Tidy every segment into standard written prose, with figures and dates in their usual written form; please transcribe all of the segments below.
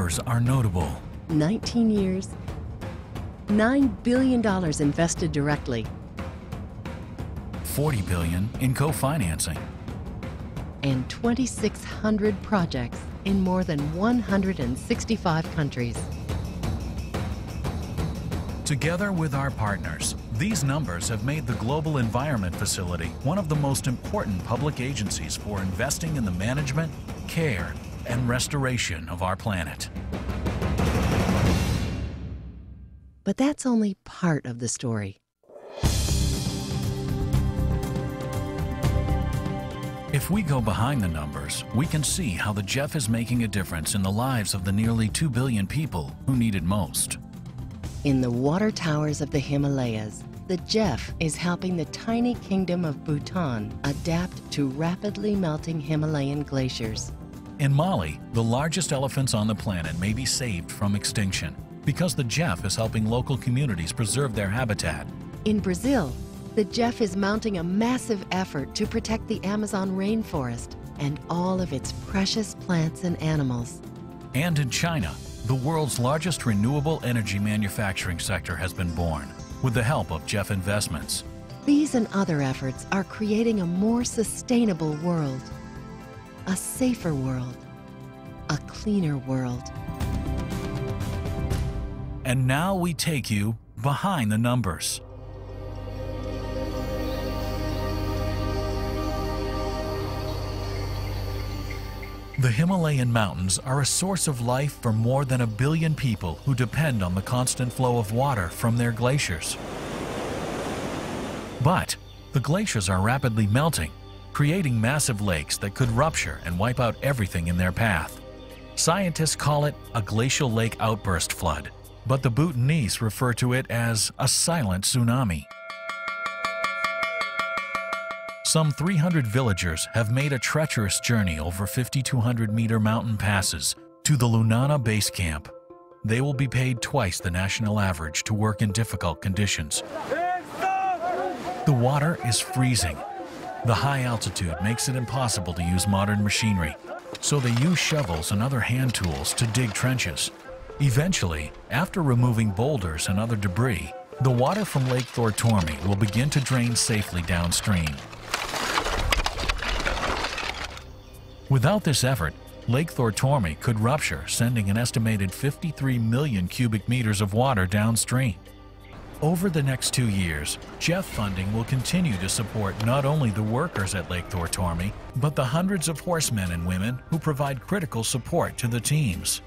numbers are notable. 19 years, $9 billion invested directly, $40 billion in co-financing, and 2,600 projects in more than 165 countries. Together with our partners, these numbers have made the Global Environment Facility one of the most important public agencies for investing in the management, care, and restoration of our planet. But that's only part of the story. If we go behind the numbers, we can see how the GEF is making a difference in the lives of the nearly 2 billion people who need it most. In the water towers of the Himalayas, the GEF is helping the tiny kingdom of Bhutan adapt to rapidly melting Himalayan glaciers. In Mali, the largest elephants on the planet may be saved from extinction because the GEF is helping local communities preserve their habitat. In Brazil, the GEF is mounting a massive effort to protect the Amazon rainforest and all of its precious plants and animals. And in China, the world's largest renewable energy manufacturing sector has been born with the help of GEF investments. These and other efforts are creating a more sustainable world, a safer world, a cleaner world. And now we take you behind the numbers. The Himalayan mountains are a source of life for more than 1 billion people who depend on the constant flow of water from their glaciers. But the glaciers are rapidly melting, creating massive lakes that could rupture and wipe out everything in their path. Scientists call it a glacial lake outburst flood, but the Bhutanese refer to it as a silent tsunami. Some 300 villagers have made a treacherous journey over 5,200-meter mountain passes to the Lunana base camp. They will be paid twice the national average to work in difficult conditions. The water is freezing. The high altitude makes it impossible to use modern machinery, so they use shovels and other hand tools to dig trenches. Eventually, after removing boulders and other debris, the water from Lake Thortormi will begin to drain safely downstream. Without this effort, Lake Thortormi could rupture, sending an estimated 53 million cubic meters of water downstream. Over the next 2 years, GEF funding will continue to support not only the workers at Lake Thortormi, but the hundreds of horsemen and women who provide critical support to the teams.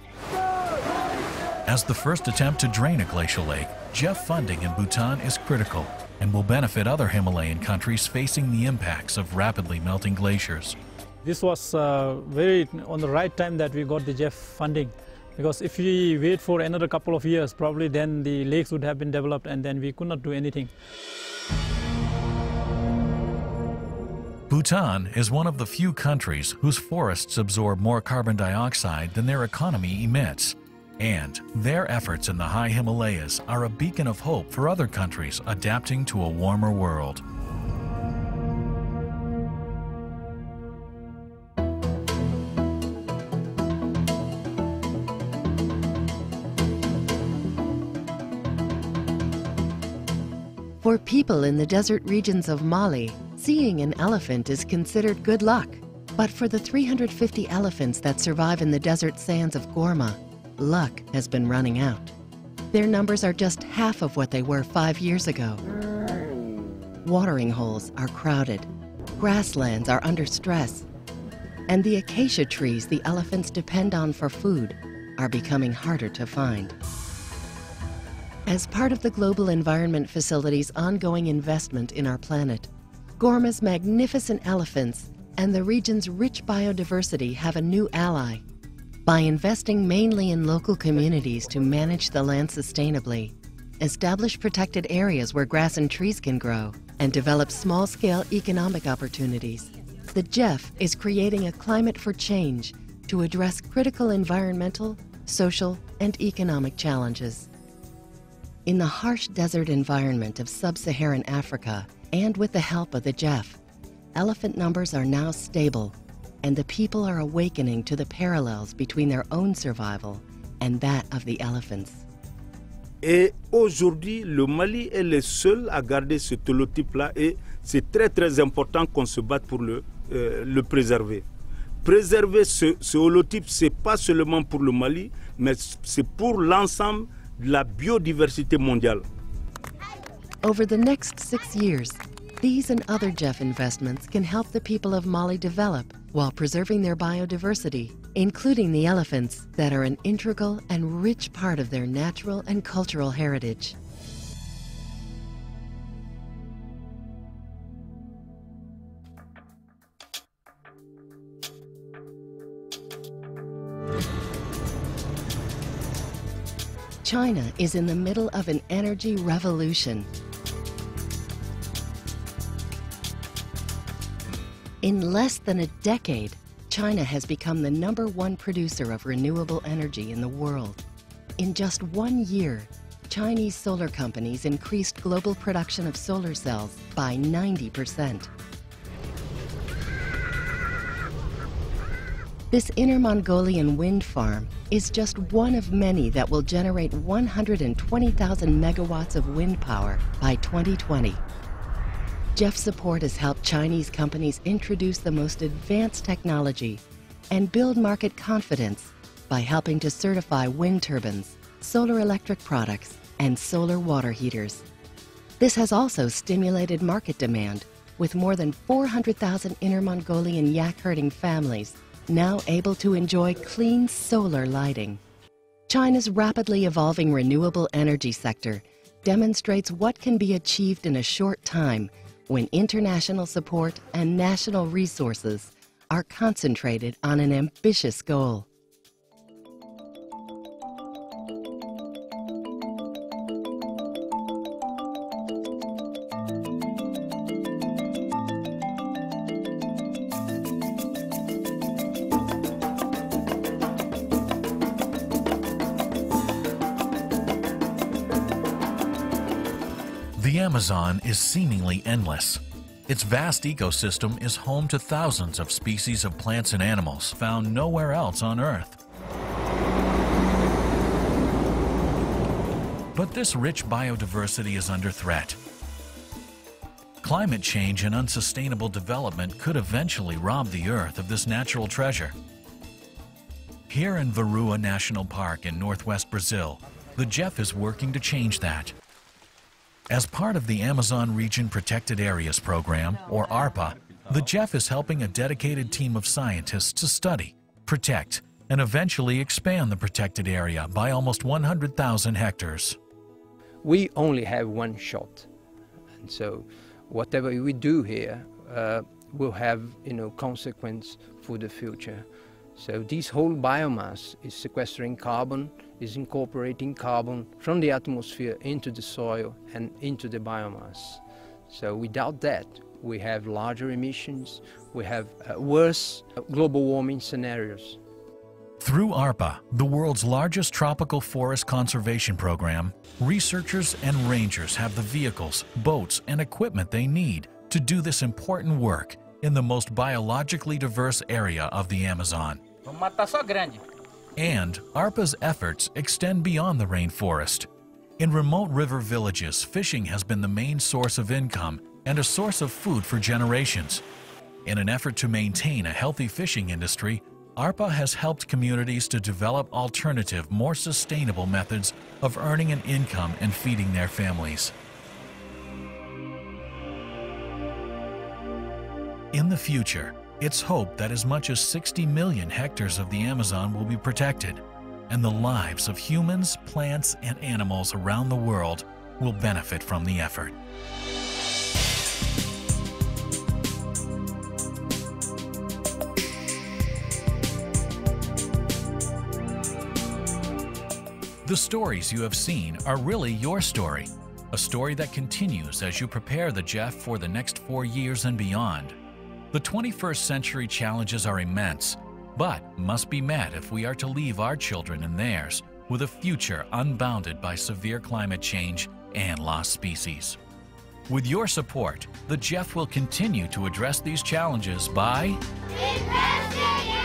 As the first attempt to drain a glacial lake, GEF funding in Bhutan is critical and will benefit other Himalayan countries facing the impacts of rapidly melting glaciers. This was very on the right time that we got the GEF funding, because if we wait for another couple of years, probably then the lakes would have been developed and then we could not do anything. Bhutan is one of the few countries whose forests absorb more carbon dioxide than their economy emits. And their efforts in the high Himalayas are a beacon of hope for other countries adapting to a warmer world. For people in the desert regions of Mali, seeing an elephant is considered good luck. But for the 350 elephants that survive in the desert sands of Gorma, luck has been running out. Their numbers are just half of what they were 5 years ago. Watering holes are crowded, grasslands are under stress, and the acacia trees the elephants depend on for food are becoming harder to find. As part of the Global Environment Facility's ongoing investment in our planet, Gorma's magnificent elephants and the region's rich biodiversity have a new ally. By investing mainly in local communities to manage the land sustainably, establish protected areas where grass and trees can grow, and develop small-scale economic opportunities, the GEF is creating a climate for change to address critical environmental, social, and economic challenges. In the harsh desert environment of sub-Saharan Africa, and with the help of the GEF, elephant numbers are now stable, and the people are awakening to the parallels between their own survival and that of the elephants. Et aujourd'hui, le Mali est le seul à garder ce holotype-là et c'est très très important qu'on se batte pour le préserver. Préserver ce holotype, ce n'est pas seulement pour le Mali, mais c'est pour l'ensemble de la biodiversité mondiale. Over the next 6 years, these and other GEF investments can help the people of Mali develop while preserving their biodiversity, including the elephants that are an integral and rich part of their natural and cultural heritage. China is in the middle of an energy revolution. In less than a decade, China has become the #1 producer of renewable energy in the world. In just 1 year, Chinese solar companies increased global production of solar cells by 90%. This Inner Mongolian wind farm is just one of many that will generate 120,000 megawatts of wind power by 2020. GEF support has helped Chinese companies introduce the most advanced technology and build market confidence by helping to certify wind turbines, solar electric products, and solar water heaters. This has also stimulated market demand, with more than 400,000 Inner Mongolian yak-herding families now able to enjoy clean solar lighting. China's rapidly evolving renewable energy sector demonstrates what can be achieved in a short time when international support and national resources are concentrated on an ambitious goal. The Amazon is seemingly endless. Its vast ecosystem is home to thousands of species of plants and animals found nowhere else on Earth. But this rich biodiversity is under threat. Climate change and unsustainable development could eventually rob the Earth of this natural treasure. Here in Virua National Park in northwest Brazil, the GEF is working to change that. As part of the Amazon Region Protected Areas Program, or ARPA, the GEF is helping a dedicated team of scientists to study, protect, and eventually expand the protected area by almost 100,000 hectares. We only have one shot, and so whatever we do here will have, consequence for the future. So this whole biomass is sequestering carbon, is incorporating carbon from the atmosphere into the soil and into the biomass. So without that, we have larger emissions, we have worse global warming scenarios. Through ARPA, the world's largest tropical forest conservation program, researchers and rangers have the vehicles, boats, and equipment they need to do this important work in the most biologically diverse area of the Amazon. And ARPA's efforts extend beyond the rainforest. In remote river villages, fishing has been the main source of income and a source of food for generations. In an effort to maintain a healthy fishing industry, ARPA has helped communities to develop alternative, more sustainable methods of earning an income and feeding their families. In the future, it's hoped that as much as 60 million hectares of the Amazon will be protected, and the lives of humans, plants, and animals around the world will benefit from the effort. The stories you have seen are really your story, a story that continues as you prepare the GEF for the next 4 years and beyond. The 21st century challenges are immense, but must be met if we are to leave our children and theirs with a future unbounded by severe climate change and lost species. With your support, the GEF will continue to address these challenges by investing